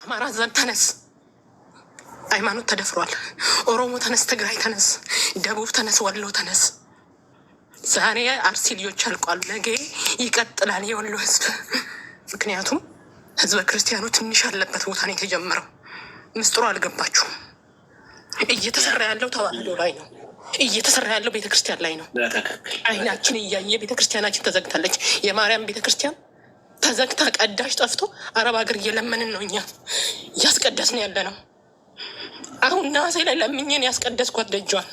አማራ ዘር ተነስ፣ ሃይማኖት ተደፍሯል። ኦሮሞ ተነስ፣ ትግራይ ተነስ፣ ደቡብ ተነስ፣ ወሎ ተነስ። ዛሬ አርሲ ልጆች አልቋል፣ ነገ ይቀጥላል የወሎ ህዝብ። ምክንያቱም ህዝበ ክርስቲያኑ ትንሽ ያለበት ቦታ ነው የተጀመረው። ምስጢሩ አልገባችሁም። እየተሰራ ያለው ተዋህዶ ላይ ነው። እየተሰራ ያለው ቤተክርስቲያን ላይ ነው። አይናችን እያየ ቤተክርስቲያናችን ተዘግታለች። የማርያም ቤተክርስቲያን ተዘግታ ቀዳሽ ጠፍቶ አረብ ሀገር እየለመንን ነው እኛ እያስቀደስን ያለ ነው። አሁን ናሴ ላይ ለምኝን ያስቀደስኳት ደጇን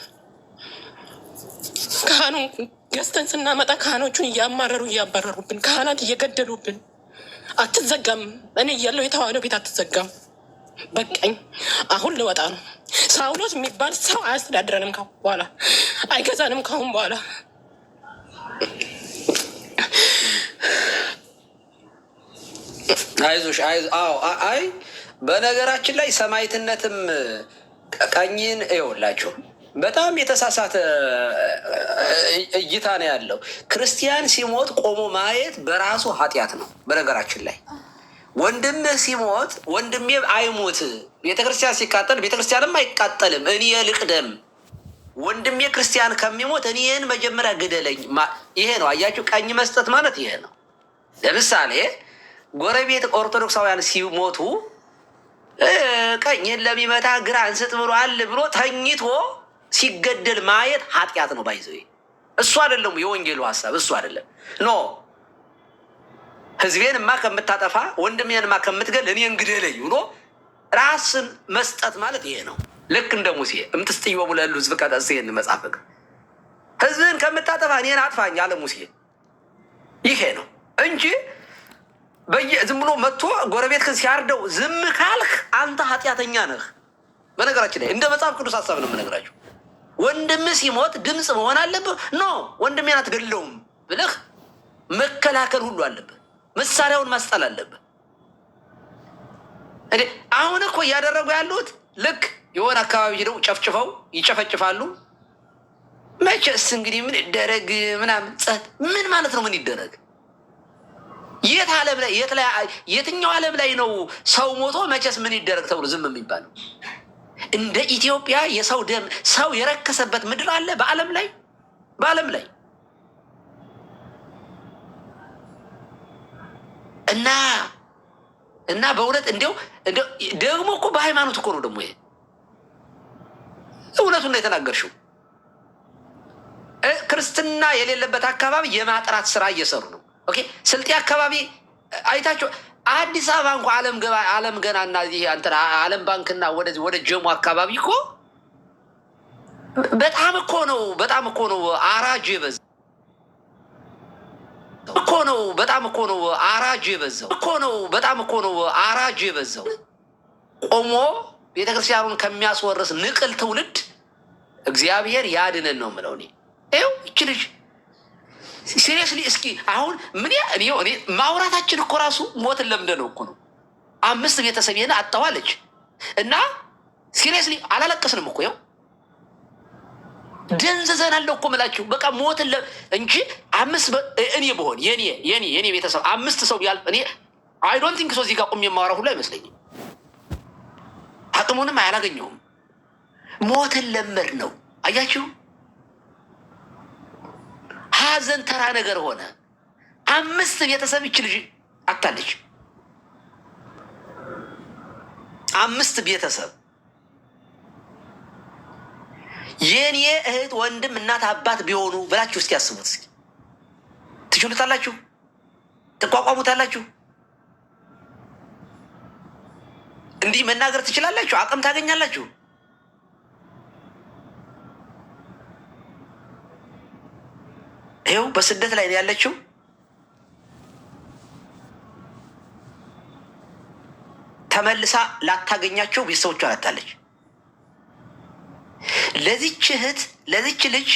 ካህኑ ገዝተን ስናመጣ ካህኖቹን እያማረሩ እያባረሩብን፣ ካህናት እየገደሉብን። አትዘጋም። እኔ እያለሁ የተዋህዶ ቤት አትዘጋም። በቃኝ። አሁን ልወጣ ነው። ሳውሎስ የሚባል ሰው አያስተዳድረንም። ካሁን በኋላ አይገዛንም። ካሁን በኋላ አይዞሽ። አይ በነገራችን ላይ ሰማዕትነትም ቀኝን ይኸውላችሁ በጣም የተሳሳተ እይታ ነው ያለው። ክርስቲያን ሲሞት ቆሞ ማየት በራሱ ኃጢአት ነው። በነገራችን ላይ ወንድምህ ሲሞት ወንድሜ አይሞት፣ ቤተክርስቲያን ሲቃጠል ቤተክርስቲያንም አይቃጠልም፣ እኔ ልቅደም፣ ወንድሜ ክርስቲያን ከሚሞት እኔን መጀመሪያ ግደለኝ። ይሄ ነው አያችሁ፣ ቀኝ መስጠት ማለት ይሄ ነው። ለምሳሌ ጎረቤት ኦርቶዶክሳውያን ሲሞቱ ቀኝን ለሚመታ ግራ እንስጥ ብሎ አል ብሎ ተኝቶ ሲገደል ማየት ኃጢአት ነው። ባይዘ እሱ አይደለም የወንጌሉ ሀሳብ፣ እሱ አይደለም። ኖ ህዝቤንማ ከምታጠፋ ወንድሜንማ ከምትገል እኔን ግደለኝ ብሎ ራስን መስጠት ማለት ይሄ ነው። ልክ እንደ ሙሴ እምትስጥይወሙ ለእሉ ሕዝብ ቀጠሴን መጻፍቅ ህዝብን ከምታጠፋ እኔን አጥፋኝ አለ ሙሴ። ይሄ ነው እንጂ ዝም ብሎ መጥቶ ጎረቤትህን ሲያርደው ዝም ካልክ አንተ ኃጢአተኛ ነህ። በነገራችን ላይ እንደ መጽሐፍ ቅዱስ ሀሳብ ነው የምነግራችሁ። ወንድምህ ሲሞት ድምፅ መሆን አለብህ። ኖ ወንድሜን አትገለውም ብለህ መከላከል ሁሉ አለብህ። መሳሪያውን ማስጣል አለብህ። እንዴ አሁን እኮ እያደረጉ ያሉት ልክ የሆነ አካባቢ ሄደው ጨፍጭፈው ይጨፈጭፋሉ። መቼስ እንግዲህ ምን ይደረግ ምናምን ጸጥ ምን ማለት ነው? ምን ይደረግ? የት ዓለም ላይ የትኛው ዓለም ላይ ነው ሰው ሞቶ መቼስ ምን ይደረግ ተብሎ ዝም የሚባለው? እንደ ኢትዮጵያ የሰው ደም ሰው የረከሰበት ምድር አለ በዓለም ላይ? በዓለም ላይ እና በእውነት እንዲያው ደግሞ እኮ በሃይማኖት እኮ ነው ደግሞ ይሄ እውነቱን ነው የተናገርሽው። ክርስትና የሌለበት አካባቢ የማጥራት ስራ እየሰሩ ነው። ኦኬ ስልጤ አካባቢ አይታችሁ አዲስ አበባ እንኳ አለም ገና እና ይሄ አንተ አለም ባንክና ወደ ጀሙ አካባቢ እኮ በጣም እኮ ነው አራጅ የበዛው አራጅ የበዛው ቆሞ ቤተክርስቲያኑን ከሚያስወርስ ንቅል ትውልድ እግዚአብሔር ያድነን ነው የምለው እኔ። ይኸው ይቺ ልጅ ሲሪየስሊ እስኪ አሁን ምን እኔ ማውራታችን እኮ ራሱ ሞትን ለምደ ነው እኮ ነው። 5 ቤተሰቤን አጣዋለች እና ሲሪየስሊ አላለቀስንም እኮ ያው ደንዘዘናለሁ እኮ ምላችሁ በቃ ሞትን እንጂ 5 እኔ በሆን የኔ ቤተሰብ 5 ሰው ያልፍ እኔ አይ ዶንት ቲንክ ሶ እዚህ ጋር ቁም የማወራ ሁሉ አይመስለኝም። አቅሙንም አያላገኘውም። ሞትን ለመድ ነው አያችሁ። ሀዘን ተራ ነገር ሆነ። 5 ቤተሰብ ይች ልጅ አታለች። 5 ቤተሰብ የኔ እህት ወንድም እናት አባት ቢሆኑ ብላችሁ እስኪ ያስቡት። እስኪ ትችሉታላችሁ? ትቋቋሙታላችሁ? እንዲህ መናገር ትችላላችሁ? አቅም ታገኛላችሁ? ይኸው በስደት ላይ ያለችው ተመልሳ ላታገኛቸው ቤተሰቦቿ አታለች። ለዚች እህት ለዚች ልጅ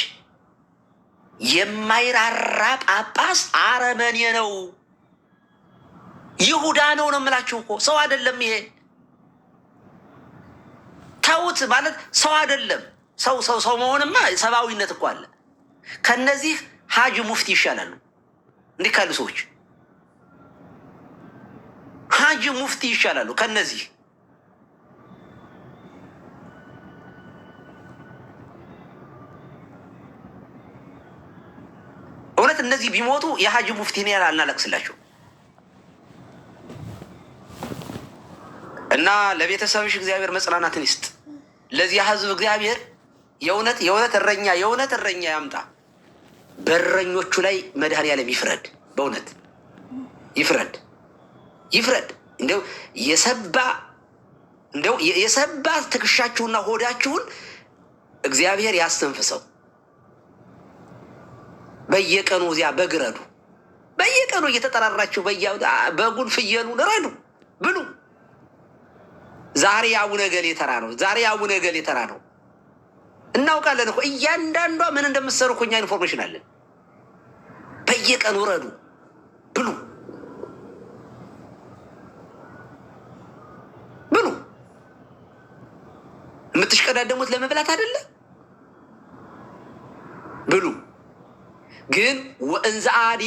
የማይራራ ጳጳስ አረመኔ ነው፣ ይሁዳ ነው ነው የምላችሁ እኮ ሰው አይደለም ይሄ። ተውት ማለት ሰው አይደለም። ሰው መሆንማ ሰብአዊነት እኮ አለ። ከነዚህ ሀጅ ሙፍቲ ይሻላሉ። እንዲህ ካሉ ሰዎች ሀጅ ሙፍቲ ይሻላሉ ከነዚህ እነዚህ ቢሞቱ የሀጂ ሙፍቲን ያህል አናለቅስላቸው እና ለቤተሰብሽ እግዚአብሔር መጽናናትን ይስጥ። ለዚህ ህዝብ እግዚአብሔር የእውነት እረኛ ያምጣ። በእረኞቹ ላይ መድኃኔዓለም ይፍረድ። በእውነት ይፍረድ። እንደው የሰባ ትከሻችሁና ሆዳችሁን እግዚአብሔር ያስተንፍሰው። በየቀኑ እዚያ በግረዱ በየቀኑ እየተጠራራችሁ በጉን ፍየሉን ረዱ ብሉ። ዛሬ አቡነ ገሌ ተራ ነው። እናውቃለን እኮ እያንዳንዷ ምን እንደምትሰሩ እኮ እኛ ኢንፎርሜሽን አለን። በየቀኑ ረዱ ብሉ። የምትሽቀዳደሙት ለመብላት አይደለ? ብሉ። ግን ወእንዘ አዲ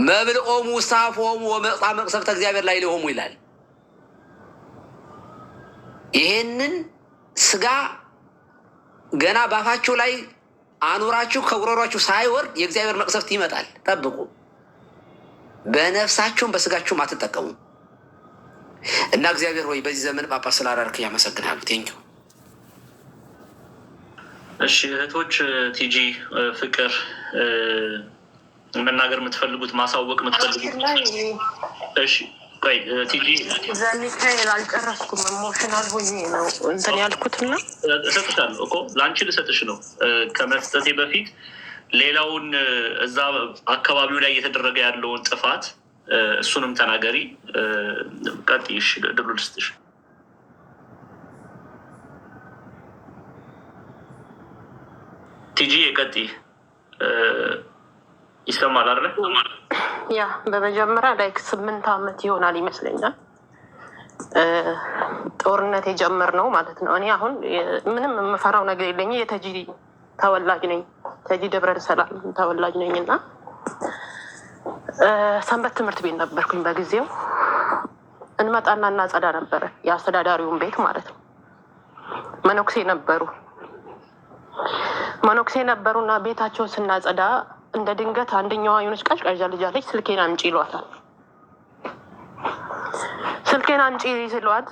መብልኦሙ ውስታፎሙ ወመጻ መቅሰፍተ እግዚአብሔር ላይ ሊሆሙ ይላል። ይሄንን ስጋ ገና ባፋችሁ ላይ አኑራችሁ ከጉሮሯችሁ ሳይወርድ የእግዚአብሔር መቅሰፍት ይመጣል። ጠብቁ። በነፍሳችሁም በስጋችሁም አትጠቀሙ። እና እግዚአብሔር ሆይ በዚህ ዘመን ጳጳስ ስላደረግህ ያመሰግናለሁ። ቴንኪው። እሺ እህቶች፣ ቲጂ ፍቅር መናገር የምትፈልጉት ማሳወቅ የምትፈልጉት? እሺ ቆይ ቲጂ ዘሚካኤል አልጨረስኩም። ኢሞሽናል ሆኜ ነው እንትን ያልኩትና እሰጥሻለሁ እኮ ለአንቺ ልሰጥሽ ነው። ከመስጠቴ በፊት ሌላውን እዛ አካባቢው ላይ እየተደረገ ያለውን ጥፋት እሱንም ተናገሪ። ቀጥይሽ፣ ድሉ ልስጥሽ። ቲጂ የቀጥይ ይሰማል አይደለ? ያ በመጀመሪያ ላይ 8 ዓመት ይሆናል ይመስለኛል ጦርነት የጀመርነው ማለት ነው። እኔ አሁን ምንም የምፈራው ነገር የለኝ። የተጂ ተወላጅ ነኝ። ተጂ ደብረ ሰላም ተወላጅ ነኝ እና ሰንበት ትምህርት ቤት ነበርኩኝ በጊዜው። እንመጣና እናጸዳ ነበረ፣ የአስተዳዳሪውን ቤት ማለት ነው። መነኩሴ ነበሩና ቤታቸውን ስናጸዳ እንደ ድንገት አንደኛዋ የሆነች ቀዥቃዣ ልጅ አለች። ስልኬን አምጪ ይሏታል። ስልኬን አምጪ ሲሏት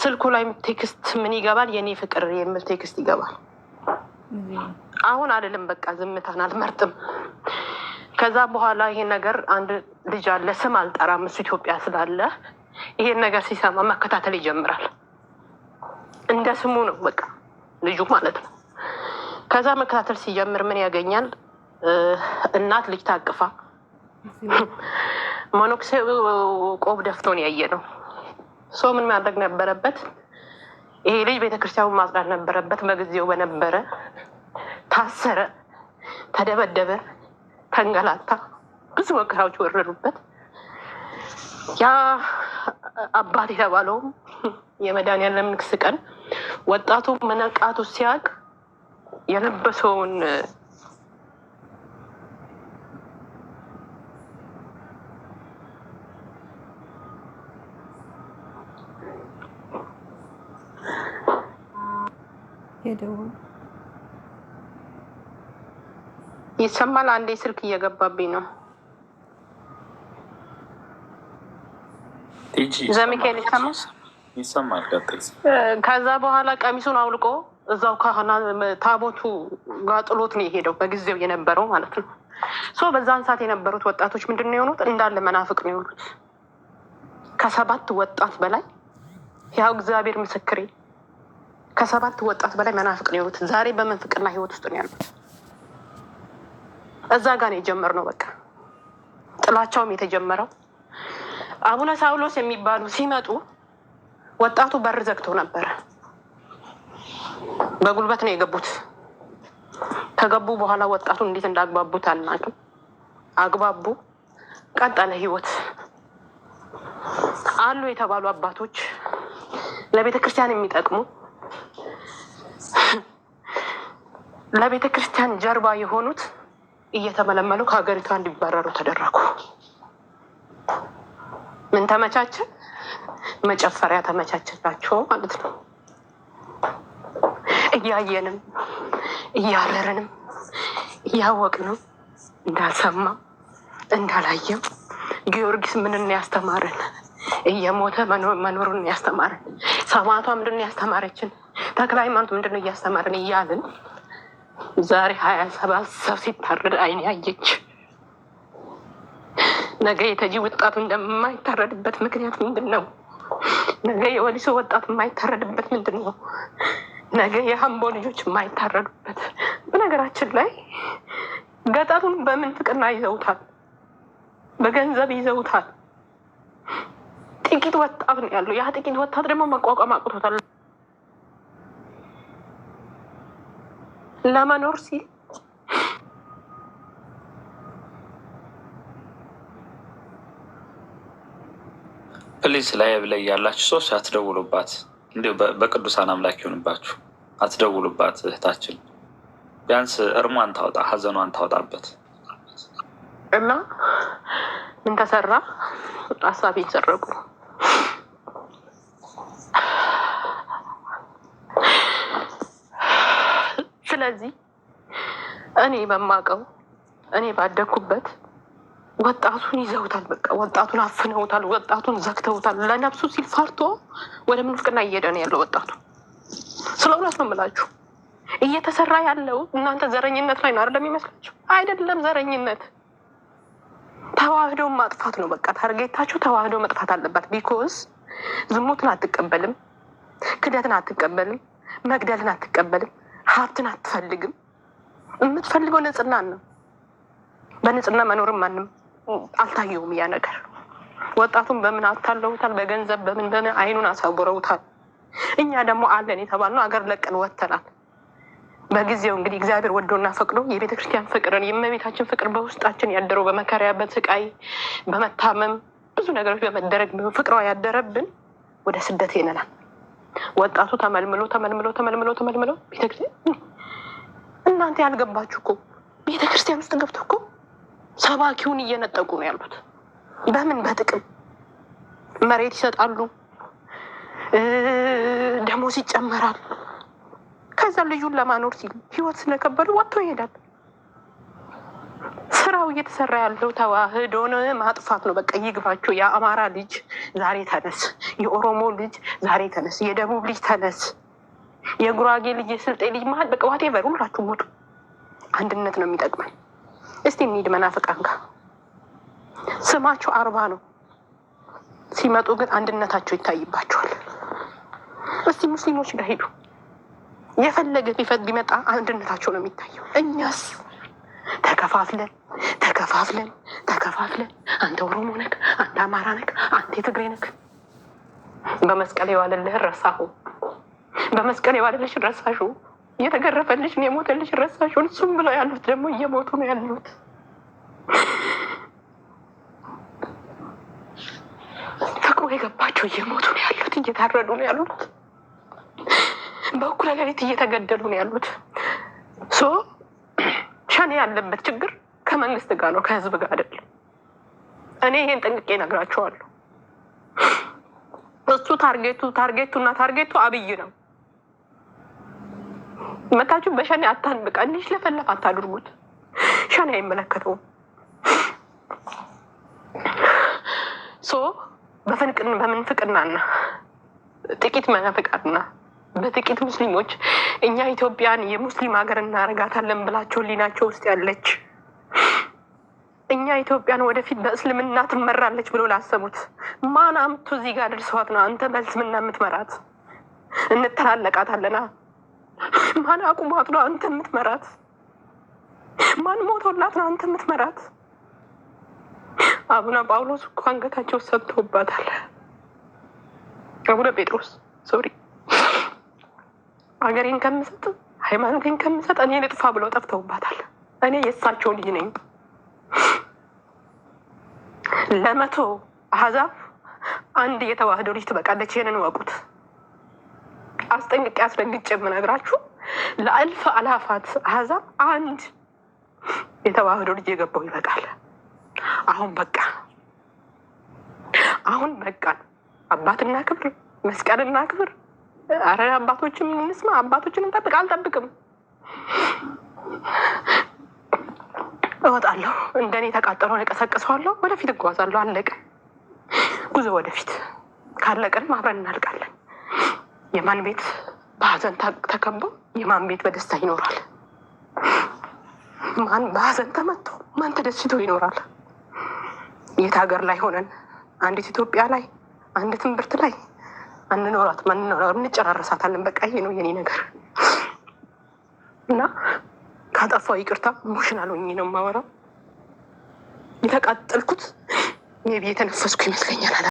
ስልኩ ላይ ቴክስት ምን ይገባል? የኔ ፍቅር የሚል ቴክስት ይገባል። አሁን አይደለም በቃ ዝምታን አልመርጥም። ከዛ በኋላ ይሄን ነገር አንድ ልጅ አለ፣ ስም አልጠራም እሱ ኢትዮጵያ ስላለ፣ ይሄን ነገር ሲሰማ መከታተል ይጀምራል። እንደ ስሙ ነው በቃ ልጁ ማለት ነው። ከዛ መከታተል ሲጀምር ምን ያገኛል? እናት ልጅ ታቅፋ መነኩሴ ቆብ ደፍቶን ያየ ነው። ሰው ምን ማድረግ ነበረበት? ይሄ ልጅ ቤተክርስቲያኑን ማጽዳት ነበረበት። በጊዜው በነበረ ታሰረ፣ ተደበደበ፣ ተንገላታ፣ ብዙ መከራዎች ወረዱበት። ያ አባት የተባለውም የመድኃኒዓለም ንግስ ቀን ወጣቱ መነቃቱ ሲያውቅ የለበሰውን ይሰማል። አንዴ ስልክ እየገባብኝ ነው። ዘሚካኤል ይሰማል። ከዛ በኋላ ቀሚሱን አውልቆ እዛው ካህና ታቦቱ ጋር ጥሎት ነው የሄደው፣ በጊዜው የነበረው ማለት ነው። በዛን ሰዓት የነበሩት ወጣቶች ምንድን ነው የሆኑት? እንዳለ መናፍቅ ነው የሆኑት። ከ7 ወጣት በላይ ያው እግዚአብሔር ምስክሬ፣ ከ7 ወጣት በላይ መናፍቅ ነው የሆኑት። ዛሬ በመንፍቅና ህይወት ውስጥ ነው ያሉት። እዛ ጋር ነው የጀመርነው። በቃ ጥላቻውም የተጀመረው አቡነ ሳውሎስ የሚባሉ ሲመጡ ወጣቱ በር ዘግቶ ነበረ። በጉልበት ነው የገቡት። ከገቡ በኋላ ወጣቱ እንዴት እንዳግባቡት አልናቅም። አግባቡ፣ ቀጠለ ህይወት። አሉ የተባሉ አባቶች ለቤተ ክርስቲያን የሚጠቅሙ ለቤተ ክርስቲያን ጀርባ የሆኑት እየተመለመሉ ከሀገሪቷ እንዲባረሩ ተደረጉ። ምን ተመቻቸ? መጨፈሪያ ተመቻቸላቸው ማለት ነው። እያየንም እያረረንም ያወቅ ነው እንዳልሰማ እንዳላየም ጊዮርጊስ ምንን ያስተማረን? እየሞተ መኖሩን ያስተማረን። ሰማዕቷ ምንድን ያስተማረችን? ተክለ ሃይማኖት ምንድን እያስተማረን እያልን ዛሬ 27 ሰው ሲታረድ አይን ያየች ነገ የተጂ ወጣቱ እንደማይታረድበት ምክንያት ምንድን ነው? ነገ የወሊሶ ወጣቱ የማይታረድበት ምንድን ነው? ነገ የሀምቦ ልጆች የማይታረዱበት። በነገራችን ላይ ገጠሩን በምን ፍቅርና ይዘውታል፣ በገንዘብ ይዘውታል። ጥቂት ወጣት ነው ያለው። ያ ጥቂት ወጣት ደግሞ መቋቋም አቅቶታል ለመኖር ሲል። ፕሊስ ላይቭ ላይ ያላችሁ ሰዎች አትደውሉባት። እንዲሁ በቅዱሳን አምላክ ይሆንባችሁ፣ አትደውሉባት። እህታችን ቢያንስ እርሟን ታውጣ፣ ሀዘኗን ታውጣበት። እና ምን ተሰራ? ሀሳቤን ሰረቁ። ስለዚህ እኔ በማውቀው እኔ ባደኩበት ወጣቱን ይዘውታል። በቃ ወጣቱን አፍነውታል። ወጣቱን ዘግተውታል። ለነፍሱ ሲል ፈርቶ ወደ ምንፍቅና እየሄደ ነው ያለው ወጣቱ። ስለ እውነት ነው የምላችሁ። እየተሰራ ያለው እናንተ ዘረኝነት ላይ ነው አይደለም የሚመስላችሁ? አይደለም ዘረኝነት፣ ተዋህዶን ማጥፋት ነው። በቃ ታርጌታችሁ ተዋህዶ መጥፋት አለባት። ቢኮዝ ዝሙትን አትቀበልም፣ ክደትን አትቀበልም፣ መግደልን አትቀበልም፣ ሀብትን አትፈልግም። የምትፈልገው ንጽህናን ነው። በንጽህና መኖርም ማንም አልታየውም ያ ነገር። ወጣቱን በምን አታለውታል? በገንዘብ በምን አይኑን አሳውረውታል። እኛ ደግሞ አለን የተባልነው አገር ለቀን ወጥተናል። በጊዜው እንግዲህ እግዚአብሔር ወዶና ፈቅዶ የቤተክርስቲያን ፍቅርን የእመቤታችን ፍቅር በውስጣችን ያደረው በመከራ በስቃይ በመታመም ብዙ ነገሮች በመደረግ ፍቅሯ ያደረብን ወደ ስደት ሄነናል። ወጣቱ ተመልምሎ ቤተክርስቲያን እናንተ ያልገባችሁ እኮ ቤተክርስቲያን ውስጥ ገብቶ እኮ ሰባኪውን እየነጠቁ ነው ያሉት። በምን? በጥቅም መሬት ይሰጣሉ፣ ደሞዝ ይጨመራል። ከዛ ልዩን ለማኖር ሲል ህይወት ስለከበዱ ወጥቶ ይሄዳል። ስራው እየተሰራ ያለው ተዋህዶን ማጥፋት ነው። በቃ ይግባችሁ። የአማራ ልጅ ዛሬ ተነስ፣ የኦሮሞ ልጅ ዛሬ ተነስ፣ የደቡብ ልጅ ተነስ፣ የጉራጌ ልጅ፣ የስልጤ ልጅ መሀል በቃ ዋቴቨር ሁላችሁ ሞቱ። አንድነት ነው የሚጠቅመን። እስቲ እንሂድ መናፍቃን ጋር። ስማቸው 40 ነው፣ ሲመጡ ግን አንድነታቸው ይታይባቸዋል። እስቲ ሙስሊሞች ጋር ሄዱ። የፈለገ ቢመጣ አንድነታቸው ነው የሚታየው። እኛስ ተከፋፍለን አንተ ኦሮሞ ነክ፣ አንተ አማራ ነክ፣ አንተ የትግሬ ነክ። በመስቀል የዋለልህን ረሳሁ፣ በመስቀል የዋለልሽን ረሳሹ፣ እየተገረፈልሽን የሞተልሽን ረሳሹን። እሱም ብለው ያሉት ደግሞ እየሞቱ ነው ያሉት። ፍቅሩ የገባቸው እየሞቱ ነው ያሉት፣ እየታረዱ ነው ያሉት፣ በእኩለ ሌሊት እየተገደሉ ነው ያሉት። ሸኔ ያለበት ችግር ከመንግስት ጋር ነው፣ ከህዝብ ጋር አይደለም። እኔ ይሄን ጠንቅቄ እነግራቸዋለሁ። እሱ ታርጌቱ አብይ ነው። መታችሁ በሸኔ አታንብቃ እንዲህ ለፈለፍ አታድርጉት። ሸኔ አይመለከተውም። በምንፍቅናና ጥቂት መናፍቃና በጥቂት ሙስሊሞች እኛ ኢትዮጵያን የሙስሊም ሀገር እናረጋታለን ብላቸው ሊናቸው ውስጥ ያለች እኛ ኢትዮጵያን ወደፊት በእስልምና ትመራለች ብሎ ላሰቡት ማን አምቶ እዚህ ጋር ደርሰዋት ነው አንተ በእስልምና የምትመራት? እንተላለቃታለና ማን አቁሟት ነው አንተ የምትመራት? ማን ሞቶላት ነው አንተ የምትመራት? አቡነ ጳውሎስ እኮ አንገታቸው ሰጥተውባታል። አቡነ ጴጥሮስ ሶሪ ሀገሬን ከምሰጥ ሃይማኖቴን ከምሰጥ እኔ ልጥፋ ብለው ጠፍተውባታል። እኔ የእሳቸው ልጅ ነኝ። 100 አህዛብ አንድ የተዋህዶ ልጅ ትበቃለች። ይሄንን ወቁት። አስጠንቅቄ አስረግጬ የምነግራችሁ ለአልፍ አላፋት አህዛብ አንድ የተዋህዶ ልጅ የገባው ይበቃል። አሁን በቃ አባትና ክብር፣ መስቀልና ክብር። አረ አባቶችን እንስማ፣ አባቶችን እንጠብቅ። አልጠብቅም። እወጣለሁ። እንደኔ ተቃጠለውን እቀሰቅሰዋለሁ። ወደፊት እጓዛለሁ። አለቀ። ጉዞ ወደፊት። ካለቀንም አብረን እናልቃለን። የማን ቤት በሀዘን ተከቦ የማን ቤት በደስታ ይኖራል? ማን በሀዘን ተመቶ ማን ተደስቶ ይኖራል? የት ሀገር ላይ ሆነን አንዲት ኢትዮጵያ ላይ አንድ ትምህርት ላይ አንኖራት እንጨራረሳታለን። በቃ ይሄ ነው የኔ ነገር እና ካጠፋው ይቅርታ ኢሞሽናል ሆኜ ነው የማወራው። የተቃጠልኩት ሜቢ የተነፈስኩ ይመስለኛል።